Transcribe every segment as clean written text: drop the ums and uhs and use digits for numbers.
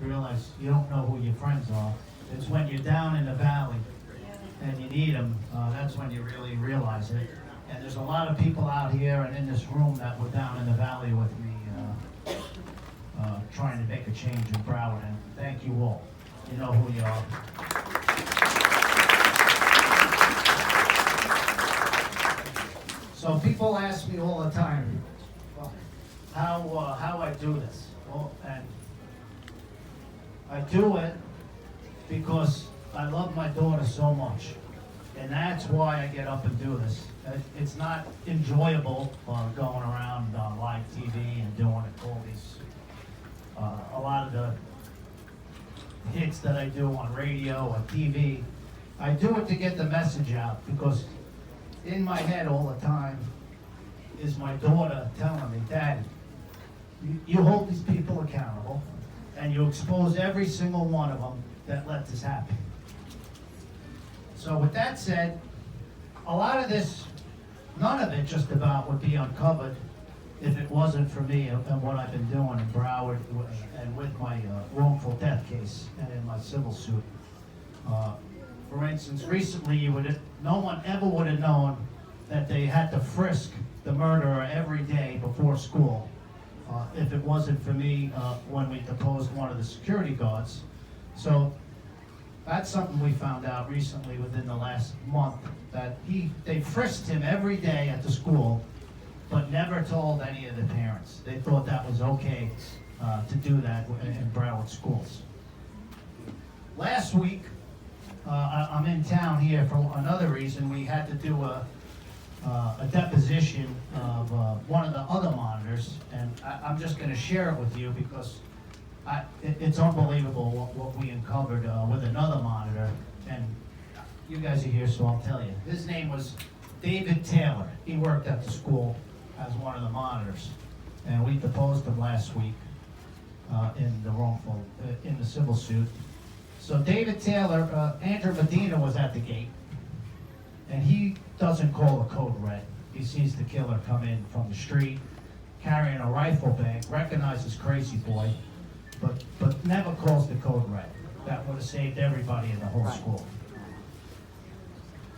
you realize you don't know who your friends are. It's when you're down in the valley and you need them, that's when you really realize it. And there's a lot of people out here and in this room that were down in the valley with me trying to make a change in Broward, and thank you all. You know who you are. So people ask me all the time, well, how I do this. Well, and I do it because I love my daughter so much, and that's why I get up and do this. It's not enjoyable going around on live TV and doing all these, a lot of the hits that I do on radio or TV. I do it to get the message out, because in my head all the time is my daughter telling me, Dad, you hold these people accountable and you expose every single one of them that let this happen. So with that said, a lot of this, none of it just about would be uncovered if it wasn't for me and what I've been doing in Broward and with my wrongful death case and in my civil suit. For instance, recently no one ever would have known that they had to frisk the murderer every day before school if it wasn't for me when we deposed one of the security guards. So that's something we found out recently within the last month, that they frisked him every day at the school, but never told any of the parents. They thought that was okay to do that in Broward schools. Last week, I'm in town here for another reason. We had to do a deposition of one of the other monitors, and I'm just going to share it with you because it's unbelievable what we uncovered with another monitor. And you guys are here, so I'll tell you. His name was David Taylor. He worked at the school as one of the monitors, and we deposed him last week in the civil suit. So David Taylor, Andrew Medina was at the gate, and he doesn't call the code red. He sees the killer come in from the street, carrying a rifle bag, recognizes Crazy Boy, but never calls the code red. That would have saved everybody in the whole school.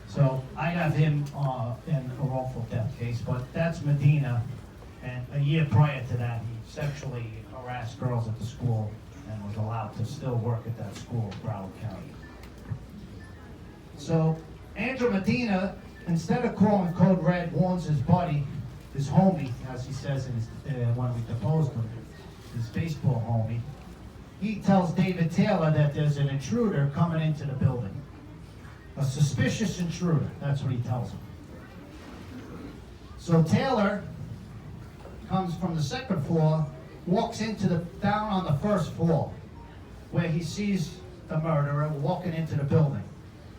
So I have him in a wrongful death case, but that's Medina, and a year prior to that, he sexually harassed girls at the school and was allowed to still work at that school in Broward County. So Andrew Medina, instead of calling code red, warns his buddy, his homie, as he says when we deposed him, his baseball homie. He tells David Taylor that there's an intruder coming into the building. A suspicious intruder, that's what he tells him. So Taylor comes from the second floor, walks down on the first floor, where he sees the murderer walking into the building.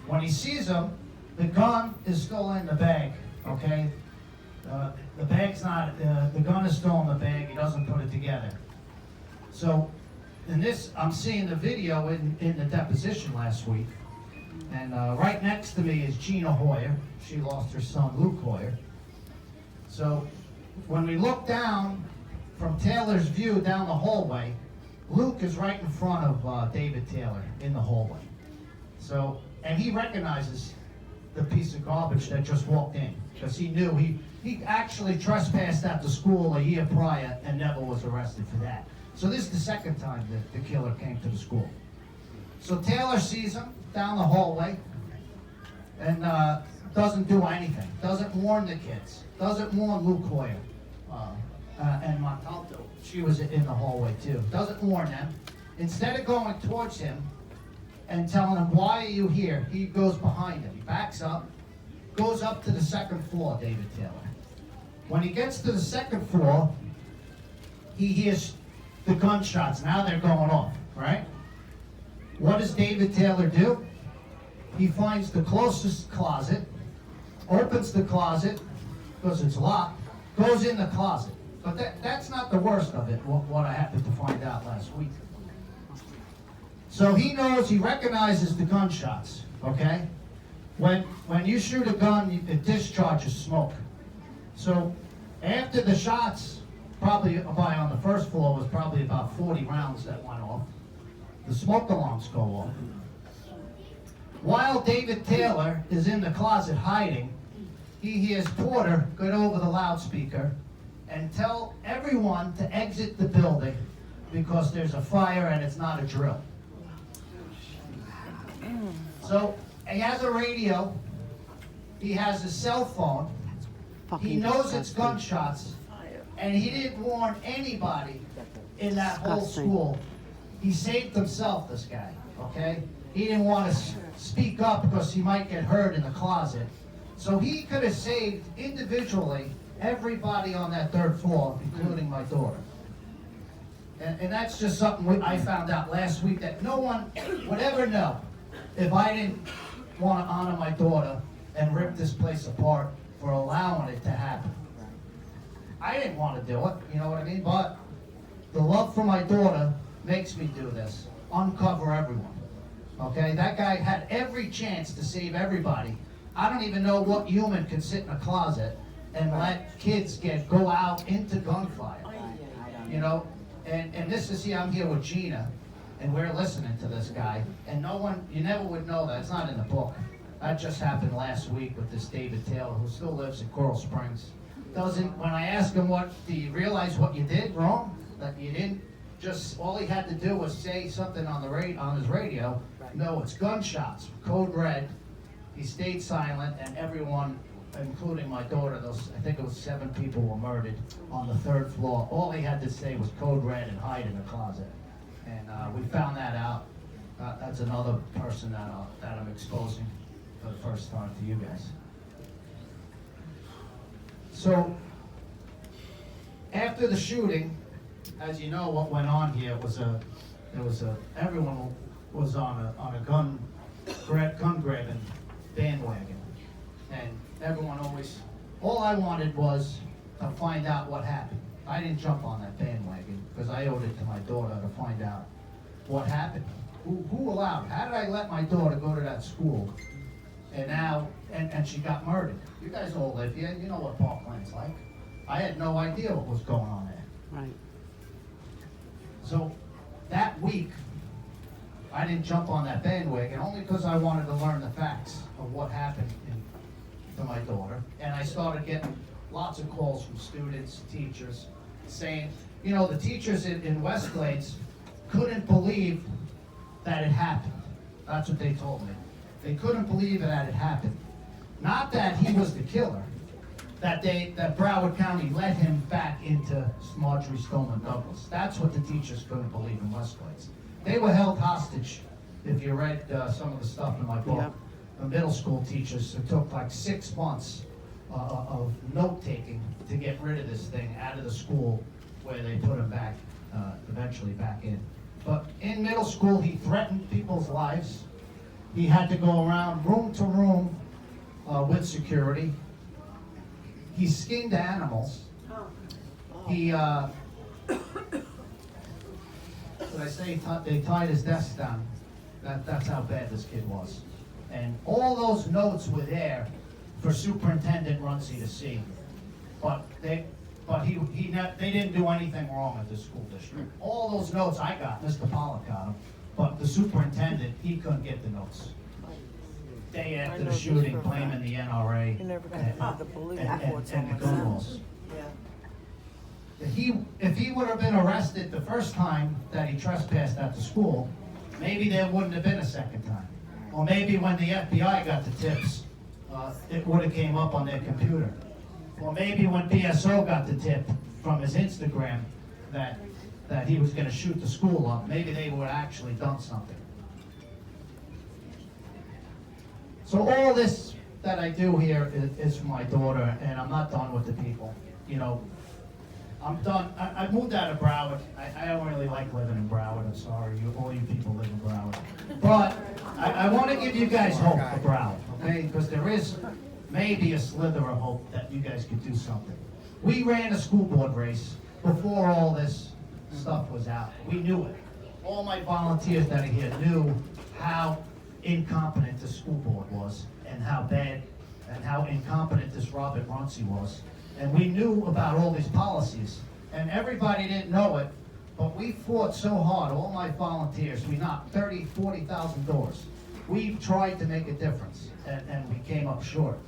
When he sees him, the gun is still in the bag, okay? The bag's not, the gun is still in the bag, he doesn't put it together. So, in this, I'm seeing the video in the deposition last week, and right next to me is Gina Hoyer. She lost her son, Luke Hoyer. So, when we look down from Taylor's view down the hallway, Luke is right in front of David Taylor in the hallway. So, and he recognizes the piece of garbage that just walked in, because he knew he actually trespassed at the school a year prior and never was arrested for that. So this is the second time that the killer came to the school. So Taylor sees him down the hallway and doesn't do anything, doesn't warn the kids, doesn't warn Luke Hoyer. And Montalto, she was in the hallway too, doesn't warn them. Instead of going towards him and telling him, why are you here? He goes behind him. He backs up, goes up to the second floor, David Taylor. When he gets to the second floor, he hears the gunshots. Now they're going off, right? What does David Taylor do? He finds the closest closet, opens the closet, because it's locked, goes in the closet. But that's not the worst of it, what I happened to find out last week. So he knows, he recognizes the gunshots, okay? When you shoot a gun, it discharges smoke. So after the shots, probably on the first floor was probably about 40 rounds that went off. the smoke alarms go off. While David Taylor is in the closet hiding, he hears Porter go over the loudspeaker and tell everyone to exit the building because there's a fire and it's not a drill. So he has a radio, he has a cell phone, he knows it's gunshots, and he didn't warn anybody in that whole school. He saved himself, this guy, okay? He didn't want to speak up because he might get hurt in the closet. So he could have saved individually everybody on that third floor, including my daughter. And that's just something I found out last week that no one would ever know if I didn't want to honor my daughter and rip this place apart for allowing it to happen. I didn't want to do it, you know what I mean? But the love for my daughter makes me do this. Uncover everyone. Okay? That guy had every chance to save everybody. I don't even know what human can sit in a closet and let kids go out into gunfire. You know? And this is here, I'm here with Gina, and we're listening to this guy, and no one, you never would know that. It's not in the book. That just happened last week with this David Taylor, who still lives in Coral Springs. When I ask him do you realize what you did wrong? That you didn't just, all he had to do was say something on his radio. No, it's gunshots, code red. He stayed silent, and everyone, including my daughter, I think it was 7 people were murdered on the 3rd floor. All he had to say was code red and hide in the closet. And we found that out. That's another person that I'm exposing for the first time to you guys. So, after the shooting, as you know, what went on here was everyone was on a gun grabbing bandwagon, and everyone all I wanted was to find out what happened. I didn't jump on that bandwagon because I owed it to my daughter to find out what happened. Who allowed? How did I let my daughter go to that school and now and she got murdered? You guys all live here. You know what Parkland's like. I had no idea what was going on there. Right. So that week, I didn't jump on that bandwagon only because I wanted to learn the facts of what happened to my daughter. And I started getting lots of calls from students, teachers, saying, you know, the teachers in West Glades couldn't believe that it happened. That's what they told me. They couldn't believe that it happened. Not that he was the killer, that Broward County let him back into Marjorie Stoneman Douglas. That's what the teachers couldn't believe in West Glades. They were held hostage, if you read some of the stuff in my book. Yep. The middle school teachers, it took like 6 months of note-taking to get rid of this thing out of the school where they put him back, eventually back in. But in middle school, he threatened people's lives. He had to go around room to room with security. He skinned animals. He, did I say they tied his desk down? That's how bad this kid was. And all those notes were there for Superintendent Runcie to see. But they didn't do anything wrong at the school district. All those notes I got, Mr. Pollack got them, but the superintendent, he couldn't get the notes. Day after the shooting, blaming the NRA and the gun laws. If he would have been arrested the first time that he trespassed at the school, maybe there wouldn't have been a second time. Or maybe when the FBI got the tips, it would have came up on their computer. Or maybe when PSO got the tip from his Instagram that he was going to shoot the school up, maybe they would have actually done something. So all this that I do here is for my daughter, and I'm not done with the people. You know, I'm done. I moved out of Broward. I don't really like living in Broward. I'm sorry, all you people live in Broward. But I want to give you guys hope for Broward, okay? Because there is maybe a slither of hope that you guys could do something. We ran a school board race before all this stuff was out. We knew it. All my volunteers that are here knew how incompetent the school board was and how bad and how incompetent this Robert Runcie was. And we knew about all these policies. And everybody didn't know it, But we fought so hard, all my volunteers, we knocked 40,000 doors. We tried to make a difference, and we came up short.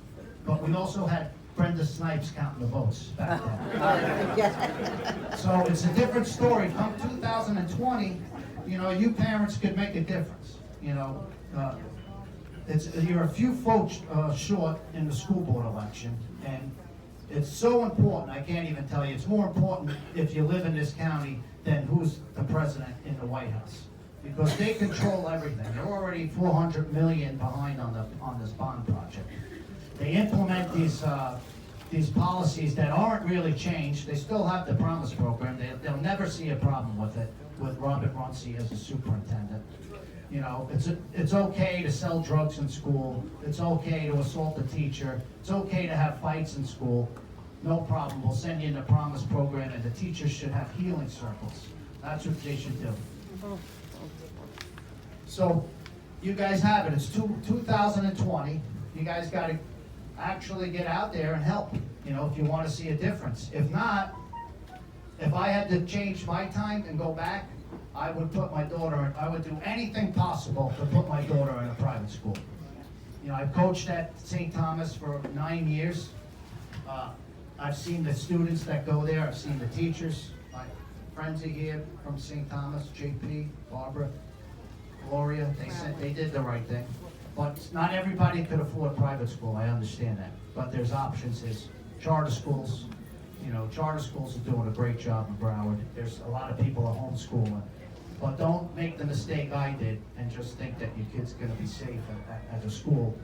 But we also had Brenda Snipes counting the votes back then. So it's a different story. Come 2020, you parents could make a difference. You're a few votes short in the school board election, and it's so important, I can't even tell you, it's more important if you live in this county than who's the president in the White House. Because they control everything. They're already $400 million behind on this bond project. They implement these policies that aren't really changed. They still have the Promise program. They'll never see a problem with it, with Robert Runcie as a superintendent. It's okay to sell drugs in school. It's okay to assault a teacher. It's okay to have fights in school. No problem. We'll send you in the Promise program, and the teachers should have healing circles. That's what they should do. So, you guys have it. It's 2020. You guys got to actually get out there and help, if you want to see a difference. If not, if I had to change my time and go back, I would do anything possible to put my daughter in a private school. I've coached at St. Thomas for 9 years. I've seen the students that go there. I've seen the teachers. My friends are here from St. Thomas, JP, Barbara, Gloria. They said they did the right thing. But not everybody could afford private school. I understand that. But there's options. There's charter schools. Charter schools are doing a great job in Broward. There's a lot of people at homeschooling. But don't make the mistake I did and just think that your kid's going to be safe at a school.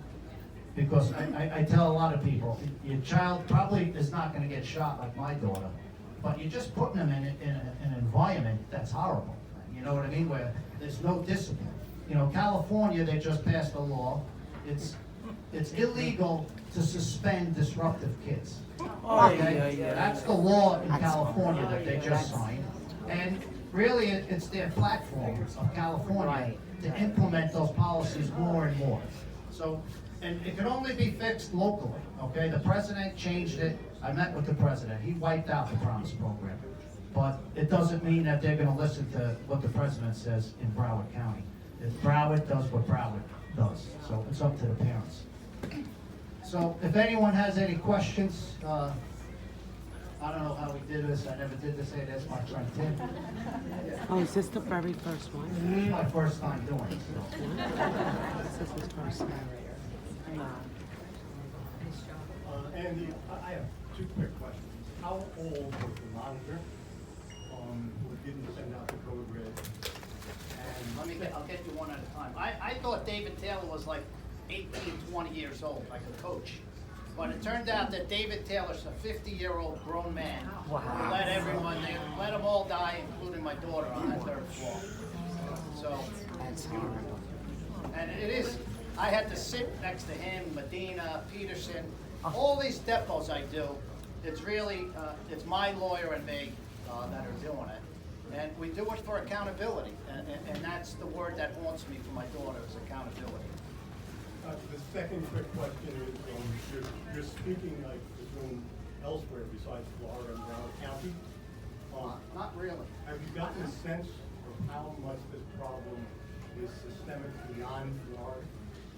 Because I tell a lot of people, your child probably is not going to get shot like my daughter, but you're just putting them in an environment that's horrible. You know what I mean? Where there's no discipline. California, they just passed a law. It's illegal to suspend disruptive kids. Okay? That's the law in California that they just signed. And really, it's their platform of California to implement those policies more and more. So, and it can only be fixed locally, okay? The president changed it. I met with the president. He wiped out the Promise program. But it doesn't mean that they're gonna listen to what the president says in Broward County. If Broward does what Broward does. So it's up to the parents. So if anyone has any questions, I don't know how we did this. I never did this. Hey, that's my friend Tim. Oh, is this the very first one? This is my first time doing it. So. This is his first time. Andy, I have two quick questions. How old was the monitor who didn't send out the code red? And I'll get you one at a time. I thought David Taylor was like 18, 20 years old, like a coach. But it turned out that David Taylor's a 50-year-old grown man. Wow. Who let them all die, including my daughter on that third floor. So, That's horrible. and it is, I had to sit next to him, Medina, Peterson, all these depots I do. It's really, it's my lawyer and me that are doing it. And we do it for accountability. And that's the word that haunts me for my daughter is accountability. The second quick question is, you're speaking like you're doing elsewhere besides Florida and Broward County. Not really. Have you gotten a sense of how much this problem is systemic beyond Florida?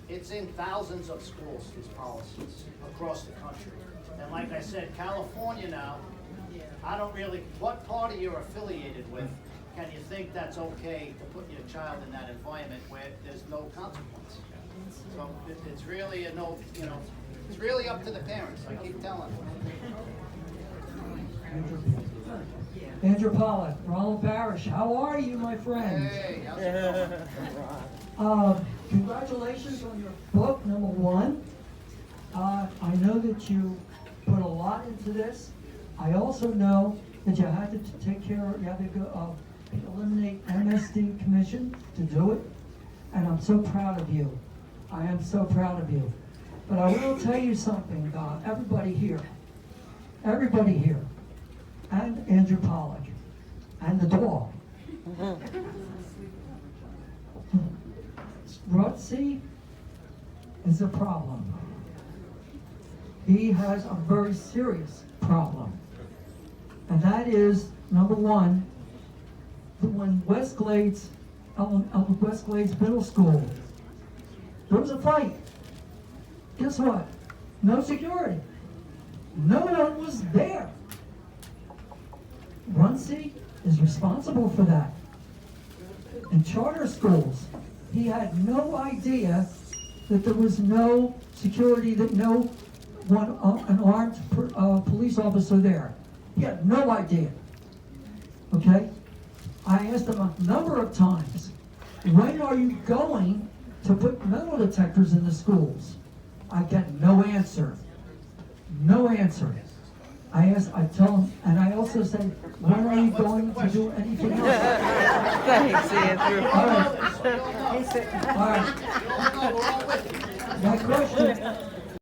It's in thousands of schools, these policies, across the country. And like I said, California now, I don't really, what party you're affiliated with, can you think that's okay to put your child in that environment where there's no consequence? So it's really it's really up to the parents, I keep telling them. Andrew Pollack, Ronald Parrish, how are you, my friend? Hey, how's it going? Congratulations on your book, number one. I know that you put a lot into this. I also know that you had to take care of, you had to go, eliminate MSD commission to do it. And I'm so proud of you. I am so proud of you. But I will tell you something, everybody here, and Andrew Pollack, and the dog. Runcie is a problem. He has a very serious problem. And that is, number one, when West Glades, West Glades Middle School, there was a fight. Guess what? No security. No one was there. Runcie is responsible for that. In charter schools, he had no idea that there was no security, that no one, an armed police officer there. He had no idea. Okay? I asked him a number of times, when are you going to put metal detectors in the schools? I get no answer. No answer. I tell him, and I also say, when are you going to do anything else? Thanks, Andrew. All right. All right. My question,